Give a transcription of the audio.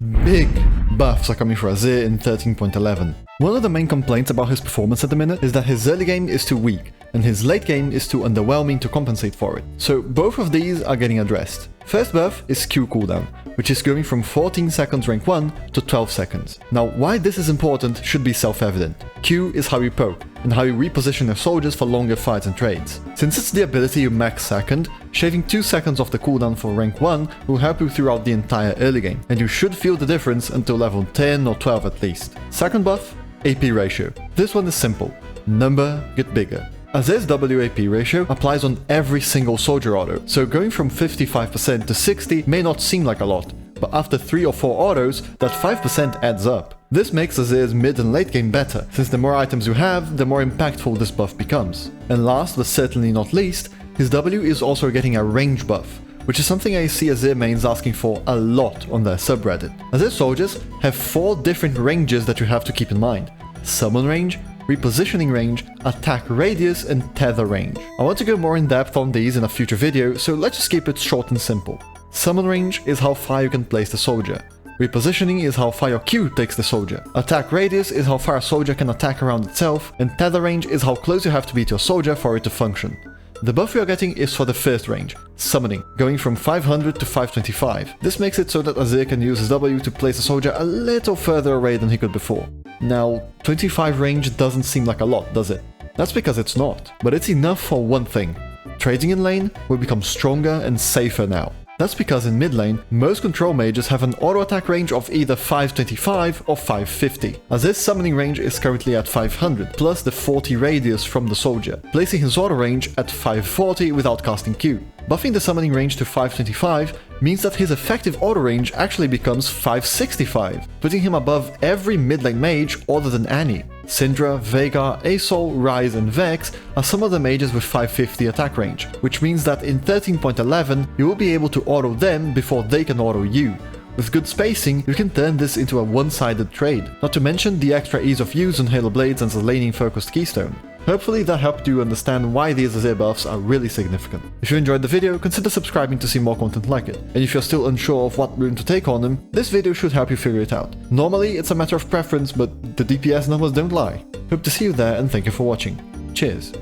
big buffs are coming for Azir in 13.11. One of the main complaints about his performance at the minute is that his early game is too weak, and his late game is too underwhelming to compensate for it. So both of these are getting addressed. First buff is Q cooldown, which is going from 14 seconds rank 1 to 12 seconds. Now why this is important should be self-evident. Q is how you poke, and how you reposition your soldiers for longer fights and trades. Since it's the ability you max second, shaving 2 seconds off the cooldown for rank 1 will help you throughout the entire early game, and you should feel the difference until level 10 or 12 at least. Second buff, AP ratio. This one is simple. Number get bigger. Azir's WAP ratio applies on every single soldier auto, so going from 55% to 60 may not seem like a lot, but after 3 or 4 autos, that 5% adds up. This makes Azir's mid and late game better, since the more items you have, the more impactful this buff becomes. And last but certainly not least, his W is also getting a range buff, which is something I see Azir mains asking for a lot on their subreddit. Azir soldiers have 4 different ranges that you have to keep in mind: summon range, repositioning range, attack radius, and tether range. I want to go more in depth on these in a future video, so let's just keep it short and simple. Summon range is how far you can place the soldier. Repositioning is how far your Q takes the soldier. Attack radius is how far a soldier can attack around itself, and tether range is how close you have to be to your soldier for it to function. The buff we are getting is for the first range, summoning, going from 500 to 525. This makes it so that Azir can use his W to place the soldier a little further away than he could before. Now, 25 range doesn't seem like a lot, does it? That's because it's not, but it's enough for one thing. Trading in lane will become stronger and safer now. That's because in mid lane, most control mages have an auto attack range of either 525 or 550. Azir's summoning range is currently at 500, plus the 40 radius from the soldier, placing his auto range at 540 without casting Q. Buffing the summoning range to 525 means that his effective auto range actually becomes 565, putting him above every mid lane mage other than Annie. Syndra, Veigar, Asol, Ryze, and Vex are some of the mages with 550 attack range, which means that in 13.11 you will be able to auto them before they can auto you. With good spacing, you can turn this into a one-sided trade, not to mention the extra ease of use on Halo Blades as a laning-focused keystone. Hopefully that helped you understand why these Azir buffs are really significant. If you enjoyed the video, consider subscribing to see more content like it. And if you're still unsure of what rune to take on him, this video should help you figure it out. Normally it's a matter of preference, but the DPS numbers don't lie. Hope to see you there and thank you for watching. Cheers.